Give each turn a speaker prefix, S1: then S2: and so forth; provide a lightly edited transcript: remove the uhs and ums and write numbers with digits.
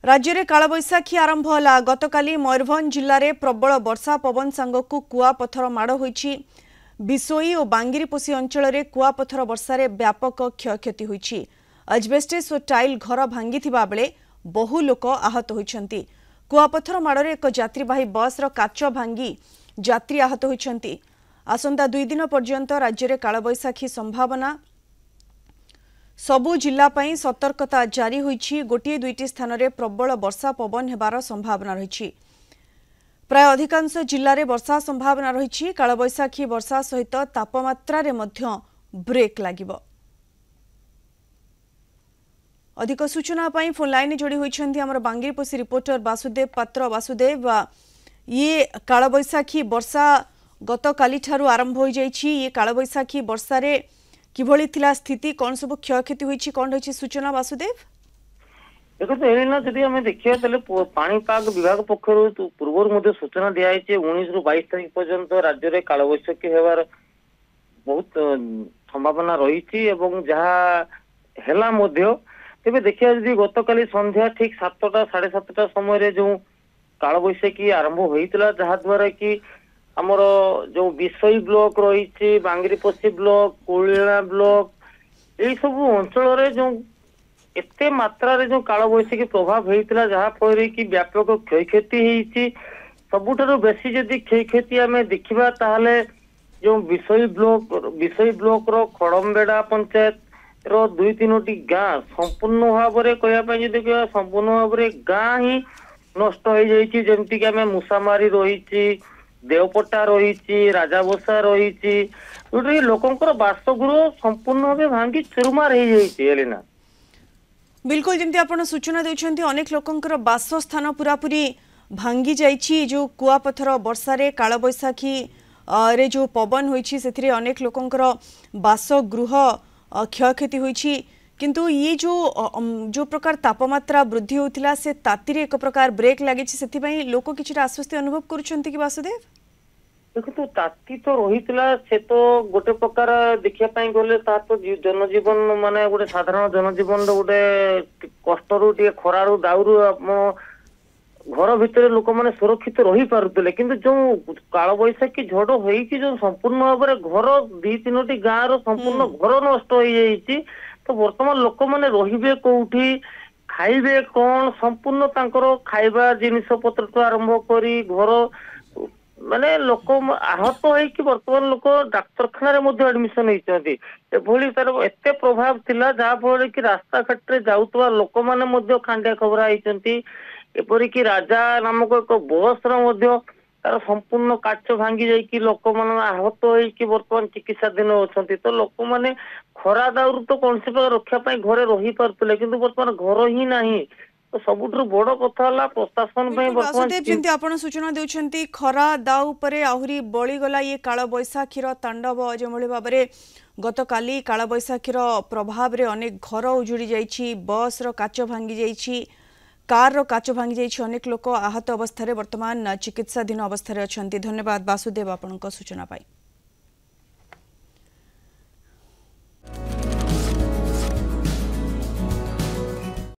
S1: राज्य में कालबैशाखी आरंभ होला। गतकाली मयूरभंज जिले में प्रबल वर्षा पवन सांगकु कुआपथर माड़ होईछि। बिसोई और बांगिरीपोषी अंचल में कुआपथर वर्षार व्यापक क्षयक्षति होईछि। एजबेस्टस और टाइल घर भांगिथिबा बेले बहु लोक आहत होइछन्ति। कुआपथर माड़े एक यात्रीवाही बस काच भांगी यात्री आहत होइछन्ति। आसंता 2 दिन पर्यंत राज्य में कालबैशाखी संभावना। सबु जिला पई सतर्कता जारी होईछि। गोटे 2टी स्थान में प्रबल वर्षा पवन हेबार संभावना रही। प्राय अधिकांश जिले में वर्षा संभावना रही। कालबैशाखी वर्षा सहित तापमात्रा रे मध्य ब्रेक लागिबो। अधिक सूचना पई फोन लाइन जोड़ी होइछन्ति हमर बांगिरपोषी रिपोर्टर वासुदेव पात्र। वासुदेव, ये कालबैशाखी वर्षा गतकाली ठारू आरंभ हो जाइछि। ये कालबैशाखी वर्षा रे किभଳି थिला स्थिति, कौन सब क्षयक्षति होइछि, कौन रही सूचना वासुदेव?
S2: देखो एना जदि हमें देखिया तले पाणीपाग विभाग पक्षरु पूर्व मध्य सूचना दिया 19 रु 22 तारिख पर्यंत राज्य में कालबैशाखी हेबार बहुत संभावना रही एवं जहाँ हेला मध्य तेबे देखिया जदि गतकाली संध्या ठीक 7टा 7:30 समय जो कालबैशाखी आरंभ होइतला जहाँ द्वारा कि आमर जो बिसई ब्लॉक रही बांगिरीपोषी ब्लॉक कोलिला ब्लॉक यही सब अंचल जो एते मात्रा रे जो कालबैशाखी प्रभाव होइतला जहाँ फल कि व्यापक क्षयक्षति होइछि। सबुठारु बेसी जदि क्षयक्षति आमे देखिबा ताहले जो बिसई ब्लॉक रो खड़मबेड़ा पंचायत रो 2-3टी गाँ संपूर्ण भाव में कहवाई देखा संपूर्ण भाव में गाँ ही नष्ट हो जाइछि। जेमति कि आमे मुसामारी रही, देवपट्टा रही, राजाबसा रही, जोटे लोकंकर बासगृह संपूर्ण भाव भांगी चुरमार हो जाइछि।
S1: बिल्कुल जमती आपन सूचना देउछन्ती अनेक लोकंकर बासस्थान पूरापूरी भांगी जाइछि। जो कुआपथर वर्षारे कालबैशाखी रे जो पवन होइछि सेथिरे अनेक लोकंकर बासगृह क्षयक्षति होइछि। किंतु ये जो प्रकार तापमात्रा वृद्धि होतिला से तातीरे एक प्रकार ब्रेक लागिछि। सेथि पई लोक किछटा आश्वस्ति अनुभव करूछन्ती कि वासुदेव?
S2: देखो तो ताती तो रहीतला से तो गोटे प्रकार देखिया पई गले ता तो जनजीवन माने गोटे साधारण जनजीवन गोटे कष्टरू टे खरारू दाउरू घर भितर लोक माने सुरक्षित रही पारुतले। किंतु जो कालबैशाखी झड़ होईकी जो संपूर्ण भाव में घर 2-3टी गाँ रो संपूर्ण घर नष्ट हो जाइछि। तो वर्तमान लोक माने रहिबे कोउठी, खाइबे कौन, संपूर्ण तांकर खाइबा जिनिस पत्र तो आरंभ करी घर माने लोक आहत होइकी वर्तमान लोक डाक्तरखाना रे मध्य एडमिशन होइछन्ति। एभली तार एते प्रभाव थिला जहाँ फल कि रास्ता घाट रे जाउतवा लोक माने मध्य खांडिया खबरा होइछन्ति। एपरि कि राजा नामक एक बस रो मध्य तार संपूर्ण काच भांगी जाइकी लोक माने आहत होइकी वर्तमान चिकित्साधीन अछन्ति। तो लोक माने खरा दाउरू तो कौन से प्रकार रक्षा पाई घरे रही पारुतले, किंतु वर्तमान घर ही नाही। तो सबुठु बड़ कथा होला प्रशासन पे
S1: वर्तमान जेंति आपण सूचना देउछन्ती खरा दाउ परे आहुरी बळी गला ये कालबैशाखीर तांडव। जेमळी भाबरे गतकाली कालबैशाखीर प्रभाव रे अनेक घर उजुड़ी जाइछि, बस रो काच भांगी जाइछि, कार रो काच भांगी जाइछि। अनेक लोक आहत अवस्था रे वर्तमान चिकित्साधीन अवस्था रे अछन्ती। धन्यवाद वासुदेव आपनक सूचना पाई।